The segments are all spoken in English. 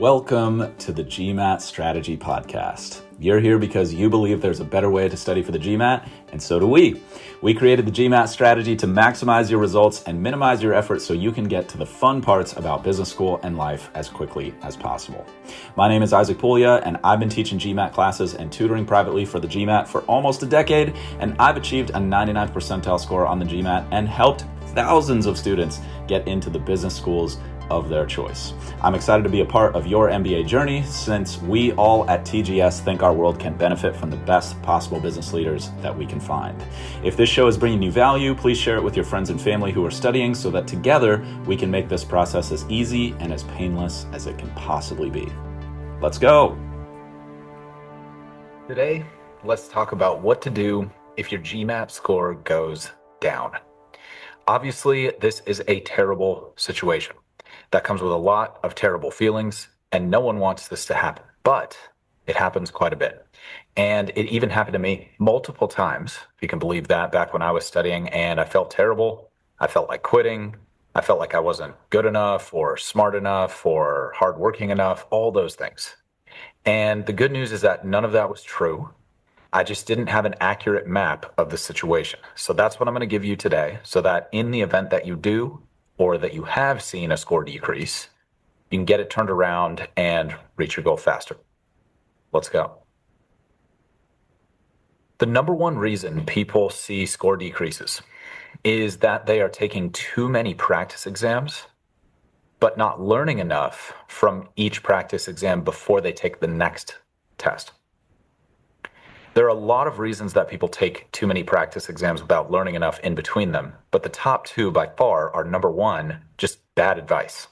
Welcome to the GMAT Strategy Podcast. You're here because you believe there's a better way to study for the GMAT, and so do we. We created the GMAT strategy to maximize your results and minimize your effort so you can get to the fun parts about business school and life as quickly as possible. My name is Isaac Puglia, and I've been teaching GMAT classes and tutoring privately for the GMAT for almost a decade, and I've achieved a 99th percentile score on the GMAT and helped thousands of students get into the business schools of their choice. I'm excited to be a part of your MBA journey since we all at TGS think our world can benefit from the best possible business leaders that we can find. If this show is bringing you value, please share it with your friends and family who are studying so that together we can make this process as easy and as painless as it can possibly be. Let's go. Today, let's talk about what to do if your GMAT score goes down. Obviously, this is a terrible situation. That comes with a lot of terrible feelings, and no one wants this to happen, but it happens quite a bit. And it even happened to me multiple times, if you can believe that, back when I was studying, and I felt terrible. I felt like quitting. I felt like I wasn't good enough or smart enough or hardworking enough, all those things. And the good news is that none of that was true. I just didn't have an accurate map of the situation. So that's what I'm going to give you today, so that in the event that you do, or that you have seen a score decrease, you can get it turned around and reach your goal faster. Let's go. The number one reason people see score decreases is that they are taking too many practice exams, but not learning enough from each practice exam before they take the next test. There are a lot of reasons that people take too many practice exams without learning enough in between them, but the top two by far are number one, just bad advice.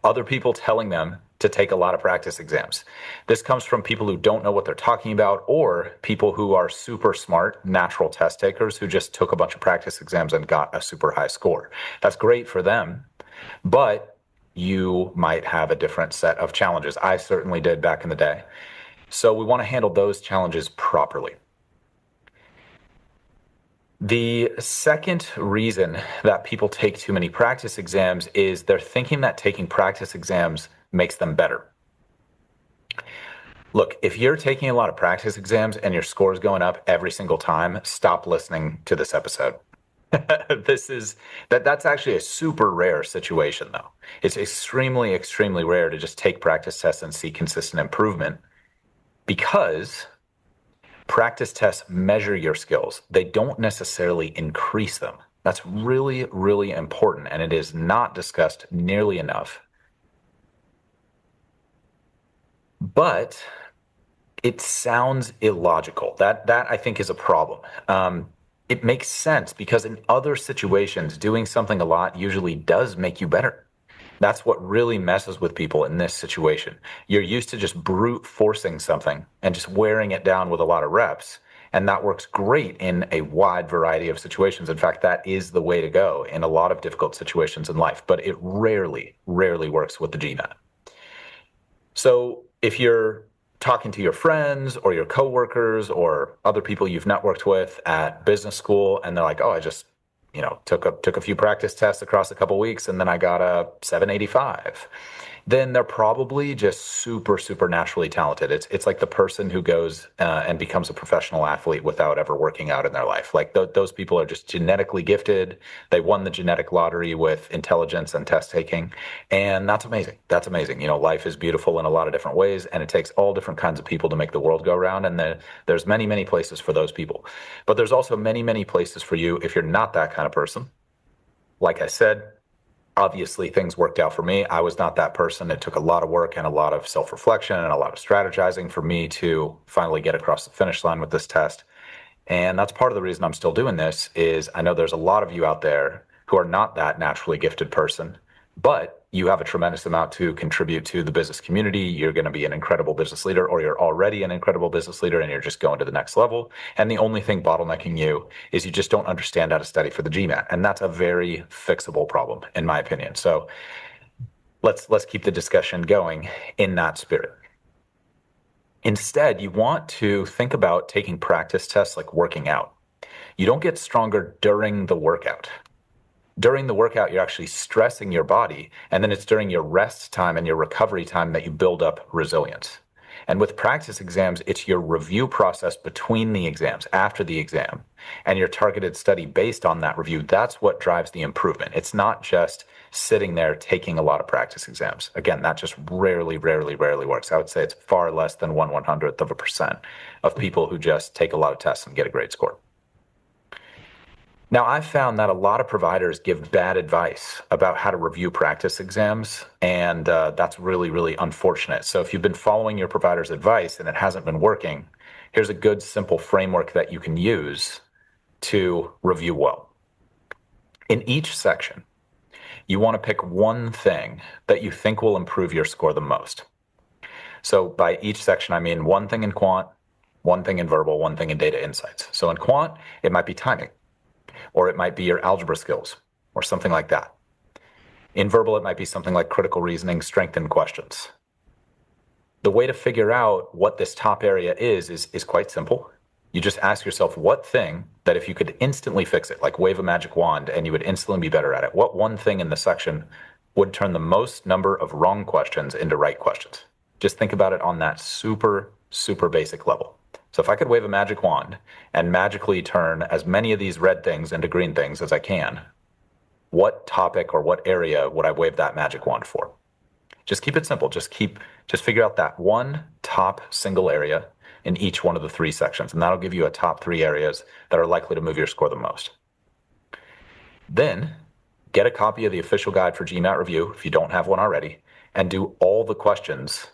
Other people telling them to take a lot of practice exams. This comes from people who don't know what they're talking about, or people who are super smart, natural test takers who just took a bunch of practice exams and got a super high score. That's great for them, but you might have a different set of challenges. I certainly did back in the day. So we want to handle those challenges properly. The second reason that people take too many practice exams is they're thinking that taking practice exams makes them better. Look, if you're taking a lot of practice exams and your score is going up every single time, stop listening to this episode. That's actually a super rare situation, though. It's extremely, extremely rare to just take practice tests and see consistent improvement, because practice tests measure your skills. They don't necessarily increase them. That's really, really important, and it is not discussed nearly enough. But it sounds illogical. That I think is a problem. It makes sense because in other situations, doing something a lot usually does make you better. That's what really messes with people in this situation. You're used to just brute forcing something and just wearing it down with a lot of reps. And that works great in a wide variety of situations. In fact, that is the way to go in a lot of difficult situations in life, but it rarely, rarely works with the GMAT. So if you're talking to your friends or your coworkers or other people you've networked with at business school, and they're like, oh, I just took a few practice tests across a couple weeks, and then I got a 785. Then they're probably just super, super naturally talented. It's like the person who goes and becomes a professional athlete without ever working out in their life. Like those people are just genetically gifted. They won the genetic lottery with intelligence and test taking, and that's amazing. That's amazing. Life is beautiful in a lot of different ways, and it takes all different kinds of people to make the world go round. And there's many, many places for those people, but there's also many, many places for you if you're not that kind of person. Like I said, obviously things worked out for me. I was not that person. It took a lot of work and a lot of self-reflection and a lot of strategizing for me to finally get across the finish line with this test. And that's part of the reason I'm still doing this. Is I know there's a lot of you out there who are not that naturally gifted person, but you have a tremendous amount to contribute to the business community. You're going to be an incredible business leader, or you're already an incredible business leader and you're just going to the next level. And the only thing bottlenecking you is you just don't understand how to study for the GMAT. And that's a very fixable problem, in my opinion. So let's keep the discussion going in that spirit. Instead, you want to think about taking practice tests like working out. You don't get stronger during the workout. During the workout, you're actually stressing your body, and then it's during your rest time and your recovery time that you build up resilience. And with practice exams, it's your review process between the exams, after the exam, and your targeted study based on that review. That's what drives the improvement. It's not just sitting there taking a lot of practice exams. Again, that just rarely works. I would say it's far less than 1/100% of people who just take a lot of tests and get a great score. Now, I've found that a lot of providers give bad advice about how to review practice exams, and that's really unfortunate. So if you've been following your provider's advice and it hasn't been working, here's a good, simple framework that you can use to review well. In each section, you want to pick one thing that you think will improve your score the most. So by each section, I mean one thing in quant, one thing in verbal, one thing in data insights. So in quant, it might be timing, or it might be your algebra skills, or something like that. In verbal, it might be something like critical reasoning, strengthened questions. The way to figure out what this top area is quite simple. You just ask yourself what thing that if you could instantly fix it, like wave a magic wand and you would instantly be better at it, what one thing in the section would turn the most number of wrong questions into right questions? Just think about it on that super basic level. So if I could wave a magic wand and magically turn as many of these red things into green things as I can, what topic or what area would I wave that magic wand for? Just keep it simple. Just figure out that one top single area in each one of the three sections, and that'll give you a top three areas that are likely to move your score the most. Then get a copy of the official guide for GMAT review if you don't have one already, and do all the questions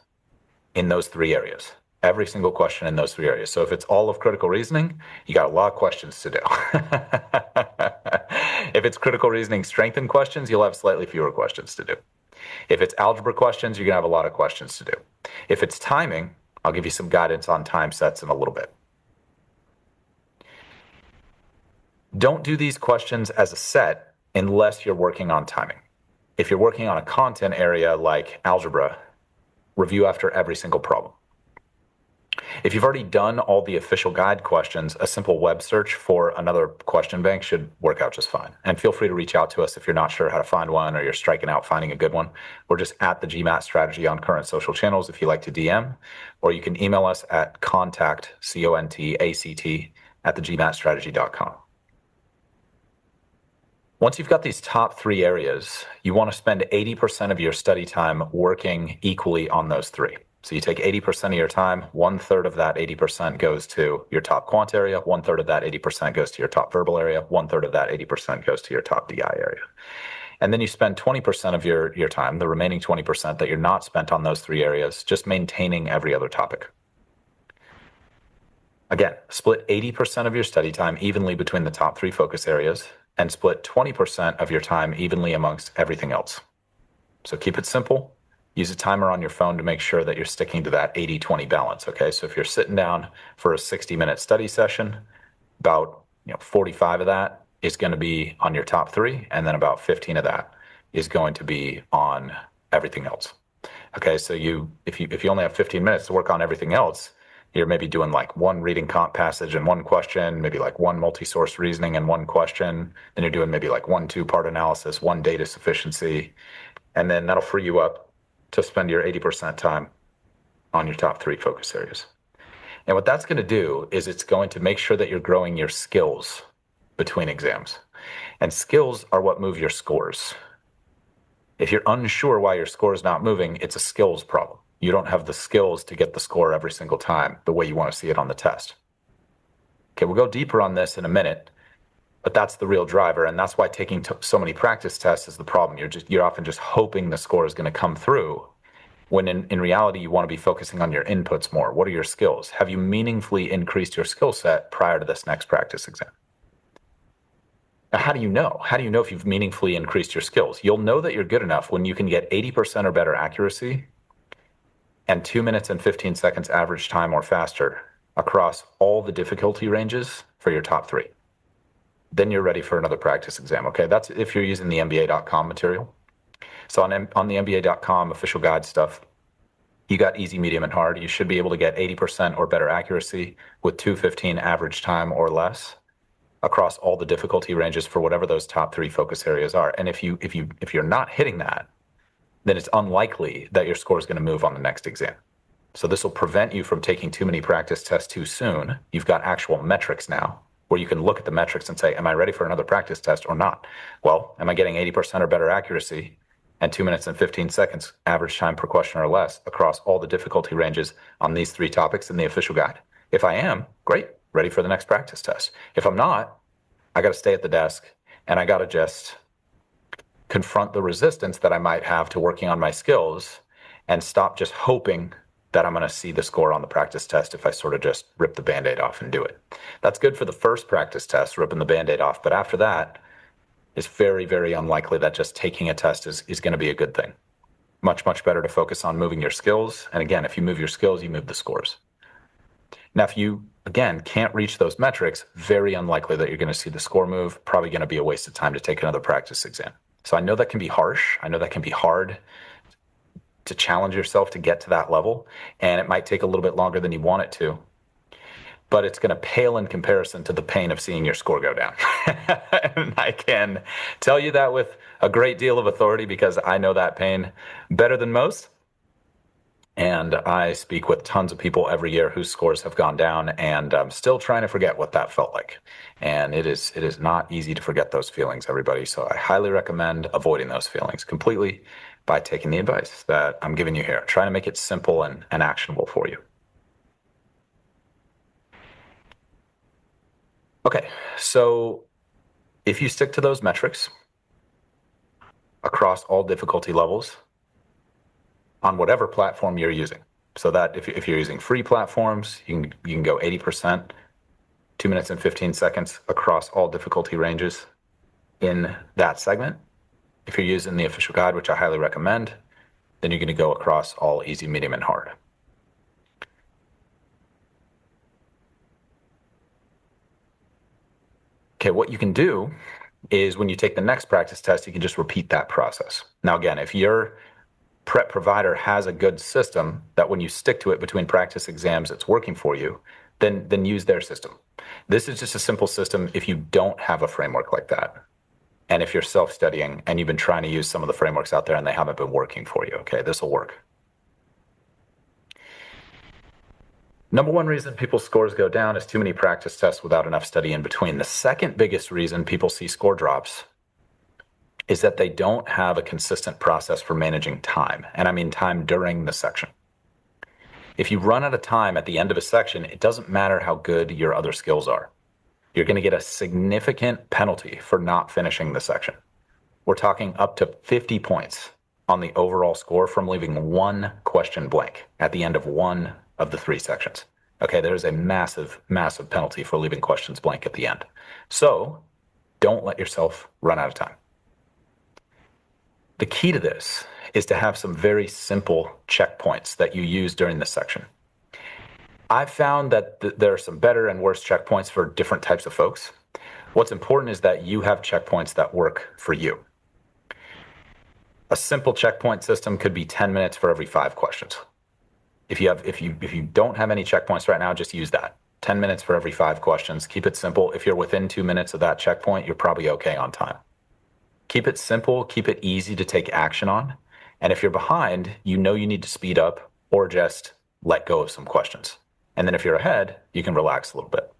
in those three areas. Every single question in those three areas. So if it's all of critical reasoning, you got a lot of questions to do. If it's critical reasoning strengthened questions, you'll have slightly fewer questions to do. If it's algebra questions, you're going to have a lot of questions to do. If it's timing, I'll give you some guidance on time sets in a little bit. Don't do these questions as a set unless you're working on timing. If you're working on a content area like algebra, review after every single problem. If you've already done all the official guide questions, a simple web search for another question bank should work out just fine. And feel free to reach out to us if you're not sure how to find one or you're striking out finding a good one. We're just at the GMAT strategy on current social channels if you like to DM, or you can email us at contact, CONTACT, at thegmatstrategy.com. Once you've got these top three areas, you want to spend 80% of your study time working equally on those three. So you take 80% of your time, 1/3 of that 80% goes to your top quant area, 1/3 of that 80% goes to your top verbal area, 1/3 of that 80% goes to your top DI area. And then you spend 20% of your time, the remaining 20% that you're not spent on those three areas, just maintaining every other topic. Again, split 80% of your study time evenly between the top three focus areas and split 20% of your time evenly amongst everything else. So keep it simple. Use a timer on your phone to make sure that you're sticking to that 80-20 balance, okay? So if you're sitting down for a 60-minute study session, about 45 of that is going to be on your top three, and then about 15 of that is going to be on everything else. Okay, so if you only have 15 minutes to work on everything else, you're maybe doing like one reading comp passage and one question, maybe like one multi-source reasoning and one question. Then you're doing maybe like one two-part analysis, one data sufficiency, and then that'll free you up to spend your 80% time on your top three focus areas. And what that's going to do is it's going to make sure that you're growing your skills between exams. And skills are what move your scores. If you're unsure why your score is not moving, it's a skills problem. You don't have the skills to get the score every single time the way you want to see it on the test. Okay, we'll go deeper on this in a minute, but that's the real driver, and that's why taking so many practice tests is the problem. You're often just hoping the score is going to come through, when in reality you want to be focusing on your inputs more. What are your skills? Have you meaningfully increased your skill set prior to this next practice exam? Now, how do you know? How do you know if you've meaningfully increased your skills? You'll know that you're good enough when you can get 80% or better accuracy and 2 minutes and 15 seconds average time or faster across all the difficulty ranges for your top three. Then you're ready for another practice exam, okay? That's if you're using the MBA.com material. So on the MBA.com official guide stuff, you got easy, medium, and hard. You should be able to get 80% or better accuracy with 2:15 average time or less across all the difficulty ranges for whatever those top 3 focus areas are. And if you're not hitting that, then it's unlikely that your score is going to move on the next exam. So this will prevent you from taking too many practice tests too soon. You've got actual metrics now where you can look at the metrics and say, am I ready for another practice test or not? Well, am I getting 80% or better accuracy and 2 minutes and 15 seconds average time per question or less across all the difficulty ranges on these 3 topics in the official guide? If I am, great, ready for the next practice test. If I'm not, I got to stay at the desk and I got to just confront the resistance that I might have to working on my skills and stop just hoping that I'm going to see the score on the practice test if I sort of just rip the Band-Aid off and do it. That's good for the first practice test, ripping the Band-Aid off. But after that, it's very, very unlikely that just taking a test is going to be a good thing. Much, much better to focus on moving your skills. And again, if you move your skills, you move the scores. Now, if you, again, can't reach those metrics, very unlikely that you're going to see the score move. Probably going to be a waste of time to take another practice exam. So I know that can be harsh. I know that can be hard to challenge yourself to get to that level. And it might take a little bit longer than you want it to. But it's going to pale in comparison to the pain of seeing your score go down. And I can tell you that with a great deal of authority because I know that pain better than most. And I speak with tons of people every year whose scores have gone down, and I'm still trying to forget what that felt like. And it is not easy to forget those feelings, everybody. So I highly recommend avoiding those feelings completely by taking the advice that I'm giving you here. Trying to make it simple and actionable for you. Okay, so if you stick to those metrics across all difficulty levels on whatever platform you're using, so that if you're using free platforms, you can go 80%, 2 minutes and 15 seconds across all difficulty ranges in that segment. If you're using the official guide, which I highly recommend, then you're going to go across all easy, medium, and hard. Okay, what you can do is when you take the next practice test, you can just repeat that process. Now, again, if your prep provider has a good system that when you stick to it between practice exams, it's working for you, then use their system. This is just a simple system if you don't have a framework like that. And if you're self-studying and you've been trying to use some of the frameworks out there and they haven't been working for you, okay, this will work. Number one reason people's scores go down is too many practice tests without enough study in between. The second biggest reason people see score drops is that they don't have a consistent process for managing time. And I mean time during the section. If you run out of time at the end of a section, it doesn't matter how good your other skills are. You're going to get a significant penalty for not finishing the section. We're talking up to 50 points on the overall score from leaving one question blank at the end of one of the 3 sections. Okay, there's a massive, massive penalty for leaving questions blank at the end. So don't let yourself run out of time. The key to this is to have some very simple checkpoints that you use during this section. I've found that there are some better and worse checkpoints for different types of folks. What's important is that you have checkpoints that work for you. A simple checkpoint system could be 10 minutes for every 5 questions. If you don't have any checkpoints right now, just use that. 10 minutes for every 5 questions. Keep it simple. If you're within 2 minutes of that checkpoint, you're probably okay on time. Keep it simple, keep it easy to take action on. And if you're behind, you know you need to speed up or just let go of some questions. And then if you're ahead, you can relax a little bit.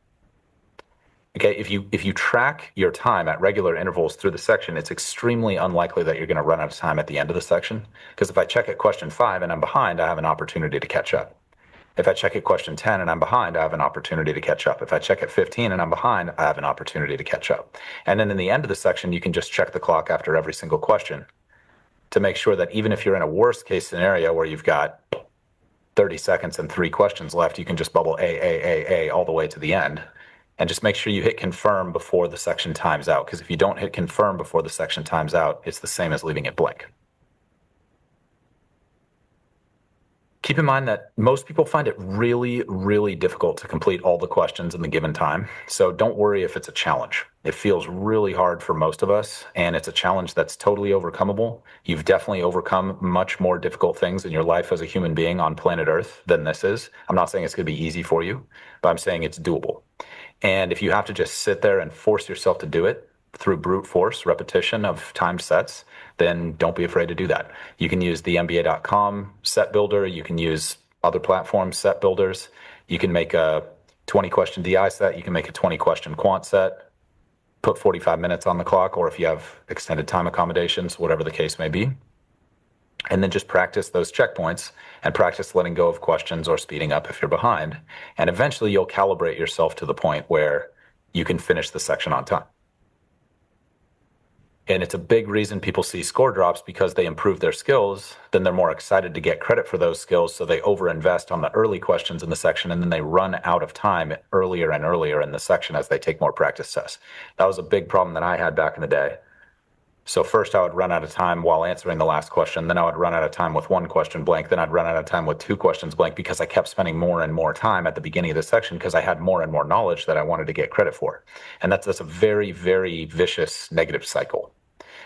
Okay, if you track your time at regular intervals through the section, it's extremely unlikely that you're going to run out of time at the end of the section. Because if I check at question 5 and I'm behind, I have an opportunity to catch up. If I check at question 10 and I'm behind, I have an opportunity to catch up. If I check at 15 and I'm behind, I have an opportunity to catch up. And then in the end of the section, you can just check the clock after every single question to make sure that even if you're in a worst case scenario where you've got 30 seconds and 3 questions left, you can just bubble A all the way to the end. And just make sure you hit confirm before the section times out. Because if you don't hit confirm before the section times out, it's the same as leaving it blank. Keep in mind that most people find it really, really difficult to complete all the questions in the given time. So don't worry if it's a challenge. It feels really hard for most of us, and it's a challenge that's totally overcomable. You've definitely overcome much more difficult things in your life as a human being on planet Earth than this is. I'm not saying it's going to be easy for you, but I'm saying it's doable. And if you have to just sit there and force yourself to do it through brute force repetition of timed sets, then don't be afraid to do that. You can use the MBA.com set builder. You can use other platforms set builders. You can make a 20 question DI set. You can make a 20 question quant set, put 45 minutes on the clock, or if you have extended time accommodations, whatever the case may be. And then just practice those checkpoints and practice letting go of questions or speeding up if you're behind. And eventually you'll calibrate yourself to the point where you can finish the section on time. And it's a big reason people see score drops because they improve their skills. Then they're more excited to get credit for those skills. So they overinvest on the early questions in the section, and then they run out of time earlier and earlier in the section as they take more practice tests. That was a big problem that I had back in the day. So first I would run out of time while answering the last question. Then I would run out of time with one question blank. Then I'd run out of time with two questions blank because I kept spending more and more time at the beginning of the section because I had more and more knowledge that I wanted to get credit for. And that's a very, very vicious negative cycle.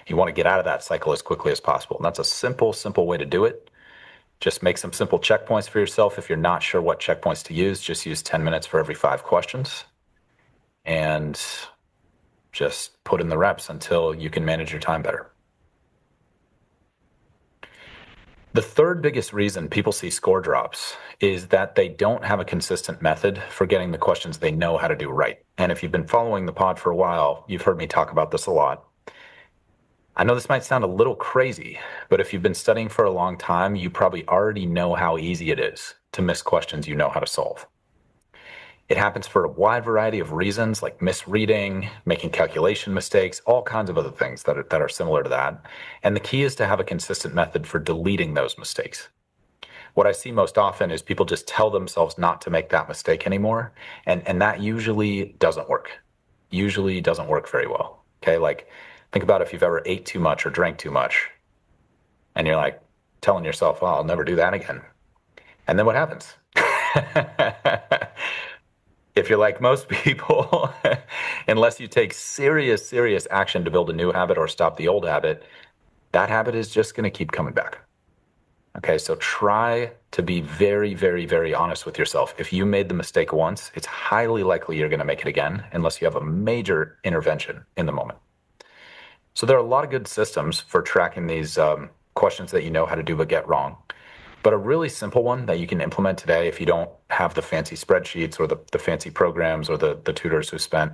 You want to get out of that cycle as quickly as possible. And that's a simple, simple way to do it. Just make some simple checkpoints for yourself. If you're not sure what checkpoints to use, just use 10 minutes for every 5 questions. And just put in the reps until you can manage your time better. The third biggest reason people see score drops is that they don't have a consistent method for getting the questions they know how to do right. And if you've been following the pod for a while, you've heard me talk about this a lot. I know this might sound a little crazy, but if you've been studying for a long time, you probably already know how easy it is to miss questions you know how to solve. It happens for a wide variety of reasons, like misreading, making calculation mistakes, all kinds of other things that are similar to that. And the key is to have a consistent method for deleting those mistakes. What I see most often is people just tell themselves not to make that mistake anymore. And that usually doesn't work. Usually doesn't work very well. Okay, like think about if you've ever ate too much or drank too much, and you're like telling yourself, oh, I'll never do that again. And then what happens? If you're like most people, unless you take serious, serious action to build a new habit or stop the old habit, that habit is just going to keep coming back. Okay, so try to be very, very, very honest with yourself. If you made the mistake once, it's highly likely you're going to make it again unless you have a major intervention in the moment. So there are a lot of good systems for tracking these questions that you know how to do but get wrong. But a really simple one that you can implement today if you don't have the fancy spreadsheets or the fancy programs or the tutors who spent,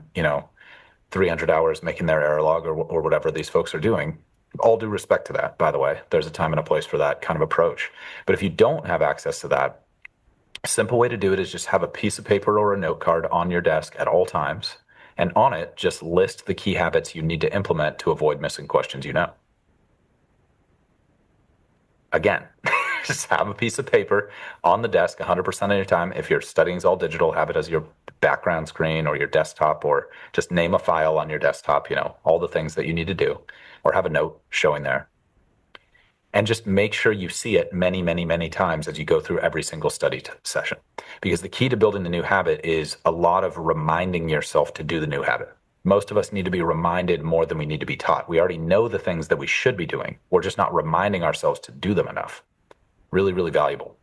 300 hours making their error log or whatever these folks are doing. All due respect to that, by the way. There's a time and a place for that kind of approach. But if you don't have access to that, a simple way to do it is just have a piece of paper or a note card on your desk at all times. And on it, just list the key habits you need to implement to avoid missing questions you know. Again, just have a piece of paper on the desk 100% of your time. If your studying is all digital, have it as your background screen or your desktop, or just name a file on your desktop, all the things that you need to do, or have a note showing there. And just make sure you see it many, many, many times as you go through every single study session. Because the key to building the new habit is a lot of reminding yourself to do the new habit. Most of us need to be reminded more than we need to be taught. We already know the things that we should be doing. We're just not reminding ourselves to do them enough. Really, really valuable.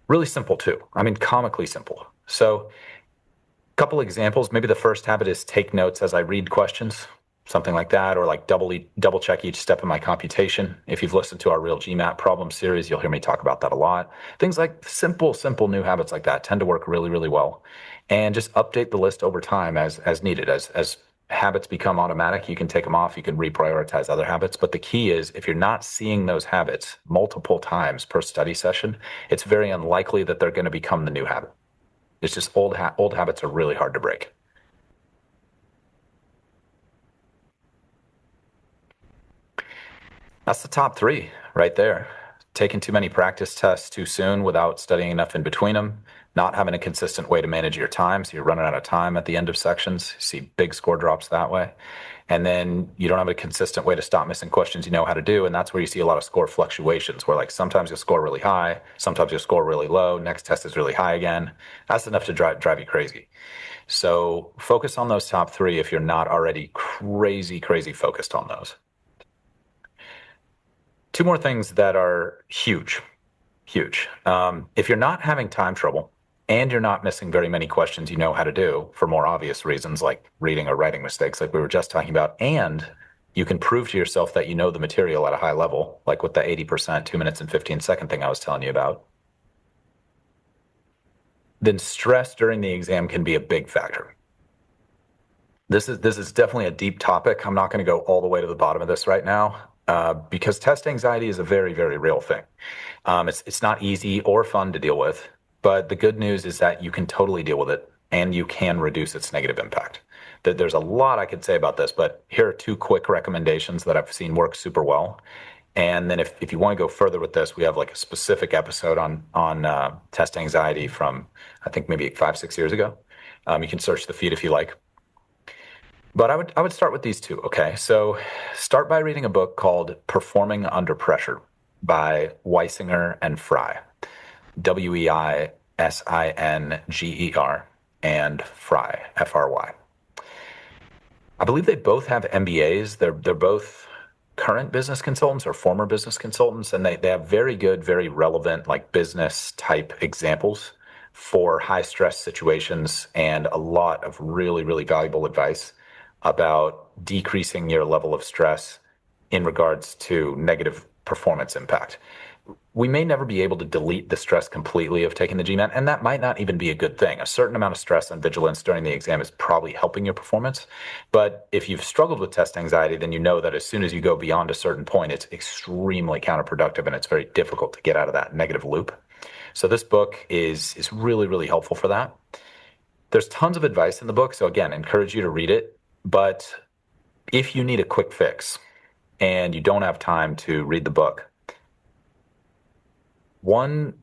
Really simple too. I mean, comically simple. So a couple examples. Maybe the first habit is take notes as I read questions, something like that, or like double check each step in my computation. If you've listened to our Real GMAT problem series, you'll hear me talk about that a lot. Things like simple new habits like that tend to work really, really well. And just update the list over time as needed. As habits become automatic, you can take them off, you can reprioritize other habits. But the key is if you're not seeing those habits multiple times per study session, it's very unlikely that they're going to become the new habit. It's just old habits are really hard to break. That's the top 3 right there. Taking too many practice tests too soon without studying enough in between them, not having a consistent way to manage your time, so you're running out of time at the end of sections. You see big score drops that way. And then you don't have a consistent way to stop missing questions you know how to do, and that's where you see a lot of score fluctuations, where like sometimes you'll score really high, sometimes you'll score really low, next test is really high again. That's enough to drive you crazy. So focus on those top 3 if you're not already crazy focused on those. 2 more things that are huge. If you're not having time trouble, and you're not missing very many questions you know how to do for more obvious reasons like reading or writing mistakes, like we were just talking about. And you can prove to yourself that you know the material at a high level, like with the 80%, 2 minutes and 15-second thing I was telling you about. Then stress during the exam can be a big factor. This is definitely a deep topic. I'm not going to go all the way to the bottom of this right now because test anxiety is a very, very real thing. It's not easy or fun to deal with, but the good news is that you can totally deal with it and you can reduce its negative impact. There's a lot I could say about this, but here are two quick recommendations that I've seen work super well. And then if you want to go further with this, we have like a specific episode on test anxiety from I think maybe 5, 6 years ago. You can search the feed if you like. But I would start with these two. Okay, so start by reading a book called Performing Under Pressure by Weisinger and Fry. Weisinger and Fry, Fry. I believe they both have MBAs. They're both current business consultants or former business consultants, and they have very good, very relevant like business type examples for high stress situations and a lot of really, really valuable advice about decreasing your level of stress in regards to negative performance impact. We may never be able to delete the stress completely of taking the GMAT, and that might not even be a good thing. A certain amount of stress and vigilance during the exam is probably helping your performance. But if you've struggled with test anxiety, then you know that as soon as you go beyond a certain point, it's extremely counterproductive and it's very difficult to get out of that negative loop. So this book is really, really helpful for that. There's tons of advice in the book. So again, I encourage you to read it. But if you need a quick fix and you don't have time to read the book, one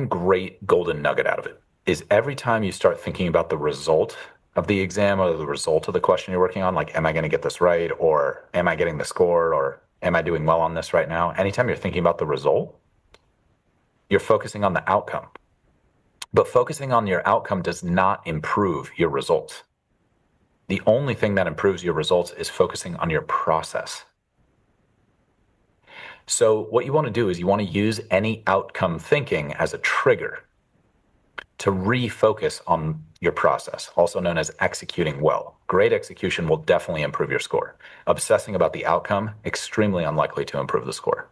great golden nugget out of it is every time you start thinking about the result of the exam or the result of the question you're working on, like, am I going to get this right? Or am I getting the score? Or am I doing well on this right now? Anytime you're thinking about the result, you're focusing on the outcome. But focusing on your outcome does not improve your results. The only thing that improves your results is focusing on your process. So what you want to do is you want to use any outcome thinking as a trigger to refocus on your process, also known as executing well. Great execution will definitely improve your score. Obsessing about the outcome, extremely unlikely to improve the score.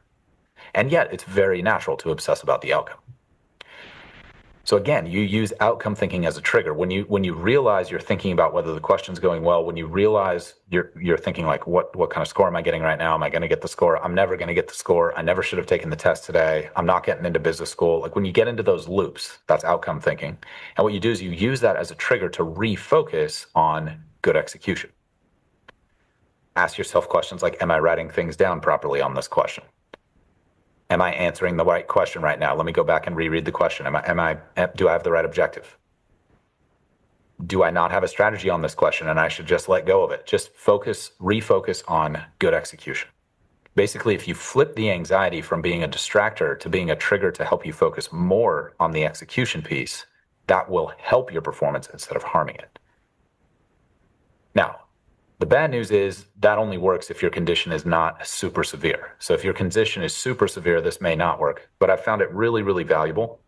And yet it's very natural to obsess about the outcome. So again, you use outcome thinking as a trigger. When you realize you're thinking about whether the question's going well, when you realize you're thinking like, what kind of score am I getting right now? Am I going to get the score? I'm never going to get the score. I never should have taken the test today. I'm not getting into business school. Like when you get into those loops, that's outcome thinking. And what you do is you use that as a trigger to refocus on good execution. Ask yourself questions like, am I writing things down properly on this question? Am I answering the right question right now? Let me go back and reread the question. Do I have the right objective? Do I not have a strategy on this question and I should just let go of it? Just refocus on good execution. Basically, if you flip the anxiety from being a distractor to being a trigger to help you focus more on the execution piece, that will help your performance instead of harming it. Now, the bad news is that only works if your condition is not super severe. So if your condition is super severe, this may not work. But I've found it really, really valuable.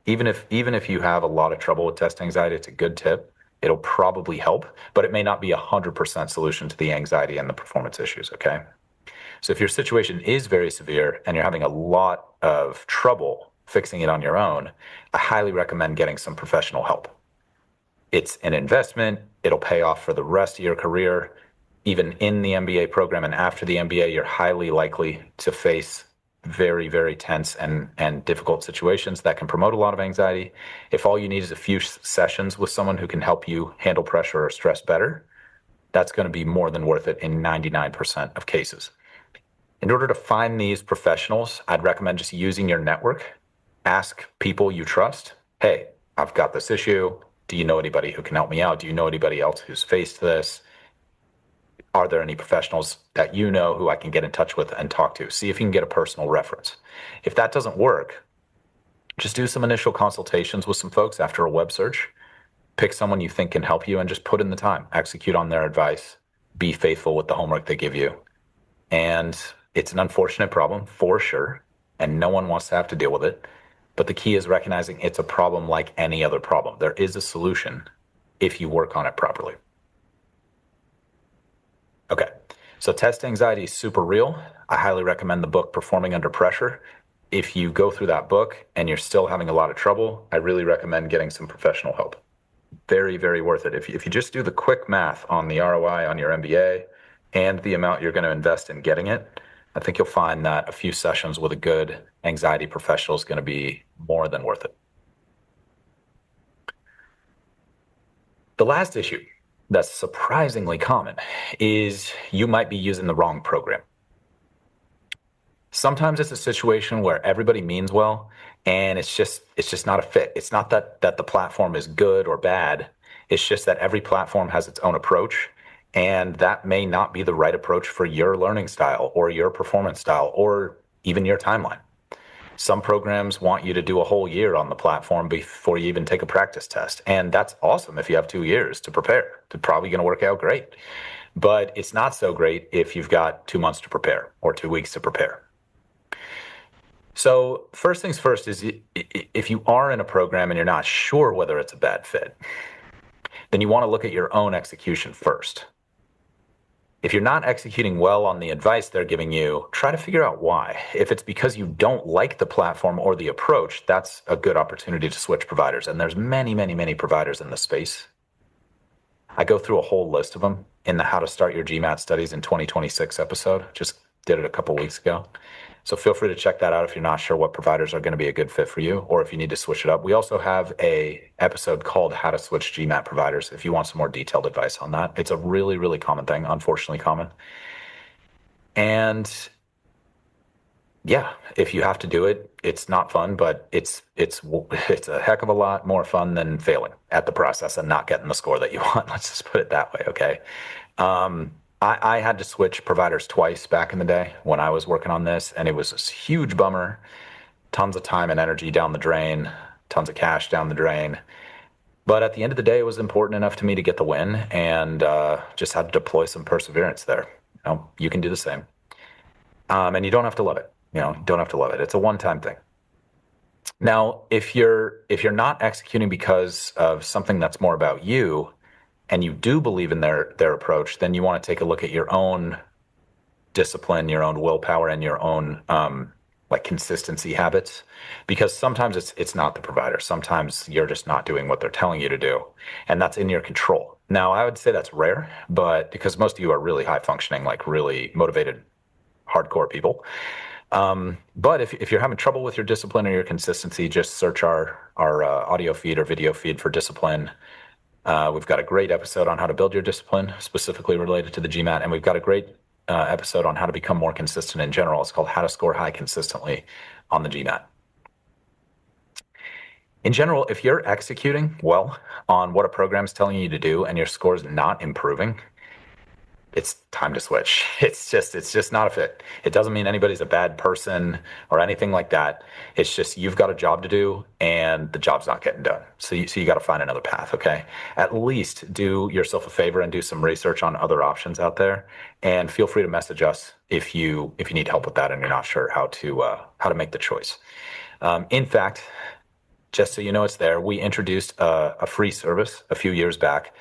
Even if you have a lot of trouble with test anxiety, it's a good tip. It'll probably help, but it may not be 100% solution to the anxiety and the performance issues, okay? So if your situation is very severe and you're having a lot of trouble fixing it on your own, I highly recommend getting some professional help. It's an investment. It'll pay off for the rest of your career. Even in the MBA program and after the MBA, you're highly likely to face very, very tense and difficult situations that can promote a lot of anxiety. If all you need is a few sessions with someone who can help you handle pressure or stress better, that's going to be more than worth it in 99% of cases. In order to find these professionals, I'd recommend just using your network. Ask people you trust. Hey, I've got this issue. Do you know anybody who can help me out? Do you know anybody else who's faced this? Are there any professionals that you know who I can get in touch with and talk to? See if you can get a personal reference. If that doesn't work, just do some initial consultations with some folks after a web search. Pick someone you think can help you and just put in the time. Execute on their advice. Be faithful with the homework they give you. And it's an unfortunate problem for sure, and no one wants to have to deal with it. but the key is recognizing it's a problem like any other problem. There is a solution if you work on it properly. Okay, so test anxiety is super real. I highly recommend the book Performing Under Pressure. If you go through that book and you're still having a lot of trouble, I really recommend getting some professional help. Very, very worth it. If you just do the quick math on the ROI on your MBA and the amount you're going to invest in getting it, I think you'll find that a few sessions with a good anxiety professional is going to be more than worth it. The last issue that's surprisingly common is you might be using the wrong program. Sometimes it's a situation where everybody means well and it's just not a fit. It's not that the platform is good or bad. It's just that every platform has its own approach, and that may not be the right approach for your learning style or your performance style or even your timeline. Some programs want you to do a whole year on the platform before you even take a practice test. And that's awesome if you have 2 years to prepare. It's probably going to work out great. But it's not so great if you've got 2 months to prepare or 2 weeks to prepare. So first things first is if you are in a program and you're not sure whether it's a bad fit, then you want to look at your own execution first. If you're not executing well on the advice they're giving you, try to figure out why. If it's because you don't like the platform or the approach, that's a good opportunity to switch providers. And there's many, many, many providers in the space. I go through a whole list of them in the How to Start Your GMAT Studies in 2026 episode. Just did it a couple weeks ago. So feel free to check that out if you're not sure what providers are going to be a good fit for you, or if you need to switch it up. We also have a episode called How to Switch GMAT Providers if you want some more detailed advice on that. It's a really, really common thing, unfortunately common. And yeah, if you have to do it, it's not fun, but it's a heck of a lot more fun than failing at the process and not getting the score that you want. Let's just put it that way, okay? I had to switch providers twice back in the day when I was working on this, and it was a huge bummer. Tons of time and energy down the drain, tons of cash down the drain. But at the end of the day, it was important enough to me to get the win, and just had to deploy some perseverance there. You can do the same. And you don't have to love it. You don't have to love it. It's a one-time thing. Now, if you're not executing because of something that's more about you, and you do believe in their approach, then you want to take a look at your own discipline, your own willpower, and your own consistency habits. Because sometimes it's not the provider. Sometimes you're just not doing what they're telling you to do, and that's in your control. Now, I would say that's rare, but because most of you are really high functioning, like really motivated, hardcore people. But if you're having trouble with your discipline or your consistency, just search our audio feed or video feed for discipline. We've got a great episode on how to build your discipline, specifically related to the GMAT, and we've got a great episode on how to become more consistent in general. It's called How to Score High Consistently on the GMAT. In general, if you're executing well on what a program's telling you to do and your score's not improving, it's time to switch. It's just not a fit. It doesn't mean anybody's a bad person or anything like that. It's just you've got a job to do and the job's not getting done. So you got to find another path, okay? At least do yourself a favor and do some research on other options out there, and feel free to message us if you need help with that and you're not sure how to make the choice. In fact, just so you know it's there, we introduced a free service a few years back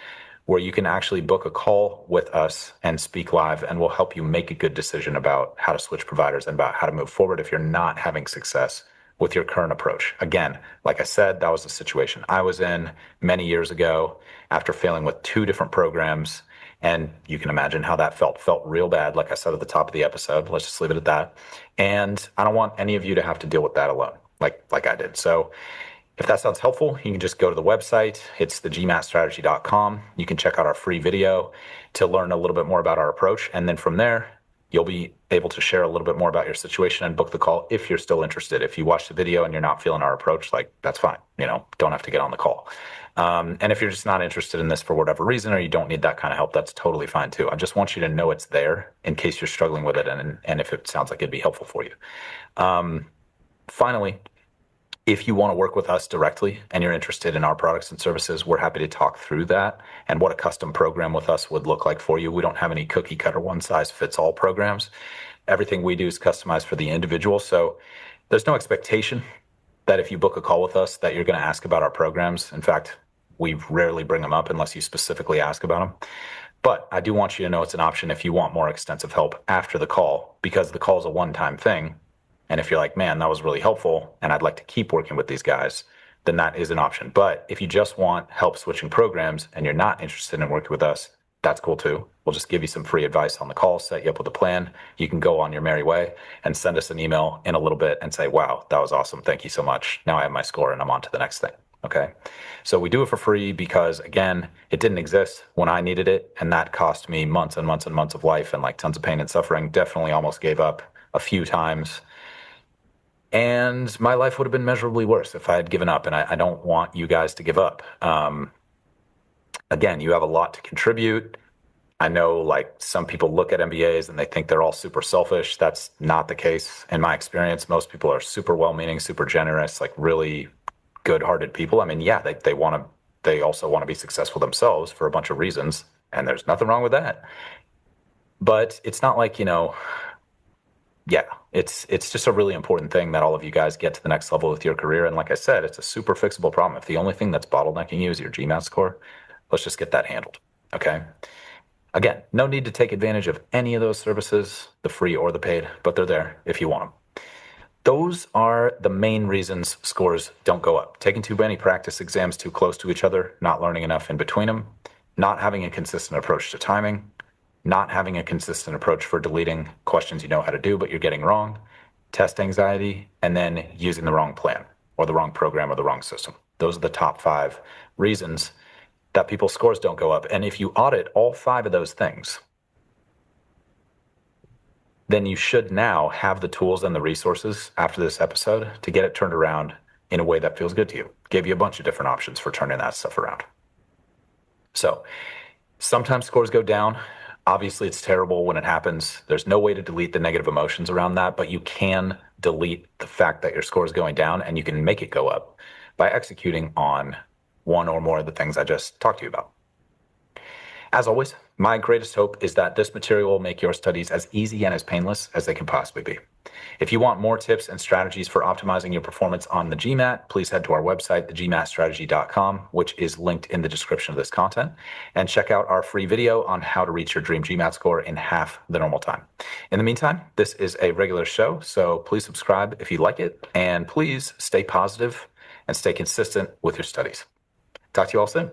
where you can actually book a call with us and speak live, and we'll help you make a good decision about how to switch providers and about how to move forward if you're not having success with your current approach. Again, like I said, that was the situation I was in many years ago after failing with 2 different programs, and you can imagine how that felt. Felt real bad, like I said at the top of the episode. Let's just leave it at that. And I don't want any of you to have to deal with that alone, like I did. So if that sounds helpful, you can just go to the website. It's thegmatstrategy.com. You can check out our free video to learn a little bit more about our approach. And then from there, you'll be able to share a little bit more about your situation and book the call if you're still interested. If you watch the video and you're not feeling our approach, that's fine. Don't have to get on the call. And if you're just not interested in this for whatever reason, or you don't need that kind of help, that's totally fine too. I just want you to know it's there in case you're struggling with it and if it sounds like it'd be helpful for you. Finally, if you want to work with us directly and you're interested in our products and services, we're happy to talk through that and what a custom program with us would look like for you. We don't have any cookie cutter one size fits all programs. Everything we do is customized for the individual. So there's no expectation that if you book a call with us that you're going to ask about our programs. In fact, we rarely bring them up unless you specifically ask about them. But I do want you to know it's an option if you want more extensive help after the call, because the call is a one-time thing. And if you're like, man, that was really helpful and I'd like to keep working with these guys, then that is an option. But if you just want help switching programs and you're not interested in working with us, that's cool too. We'll just give you some free advice on the call, set you up with a plan. You can go on your merry way and send us an email in a little bit and say, wow, that was awesome. Thank you so much. Now I have my score and I'm on to the next thing. Okay. So we do it for free because, again, it didn't exist when I needed it. And that cost me months and months and months of life and like tons of pain and suffering. Definitely almost gave up a few times. And my life would have been measurably worse if I had given up. And I don't want you guys to give up. Again, you have a lot to contribute. I know like some people look at MBAs and they think they're all super selfish. That's not the case. In my experience, most people are super well-meaning, super generous, like really good-hearted people. I mean, yeah, they also want to be successful themselves for a bunch of reasons, and there's nothing wrong with that. But it's not like, yeah, it's just a really important thing that all of you guys get to the next level with your career. And like I said, it's a super fixable problem. If the only thing that's bottlenecking you is your GMAT score, let's just get that handled. Okay. Again, no need to take advantage of any of those services, the free or the paid, but they're there if you want them. Those are the main reasons scores don't go up. Taking too many practice exams too close to each other, not learning enough in between them, not having a consistent approach to timing, not having a consistent approach for deleting questions you know how to do but you're getting wrong, test anxiety, and then using the wrong plan or the wrong program or the wrong system. Those are the top 5 reasons that people's scores don't go up. And if you audit all 5 of those things, then you should now have the tools and the resources after this episode to get it turned around in a way that feels good to you. Gave you a bunch of different options for turning that stuff around. So sometimes scores go down. Obviously, it's terrible when it happens. There's no way to delete the negative emotions around that, but you can delete the fact that your score is going down, and you can make it go up by executing on one or more of the things I just talked to you about. As always, my greatest hope is that this material will make your studies as easy and as painless as they can possibly be. If you want more tips and strategies for optimizing your performance on the GMAT, please head to our website, thegmatstrategy.com, which is linked in the description of this content, and check out our free video on how to reach your dream GMAT score in half the normal time. In the meantime, this is a regular show, so please subscribe if you like it, and please stay positive and stay consistent with your studies. Talk to you all soon.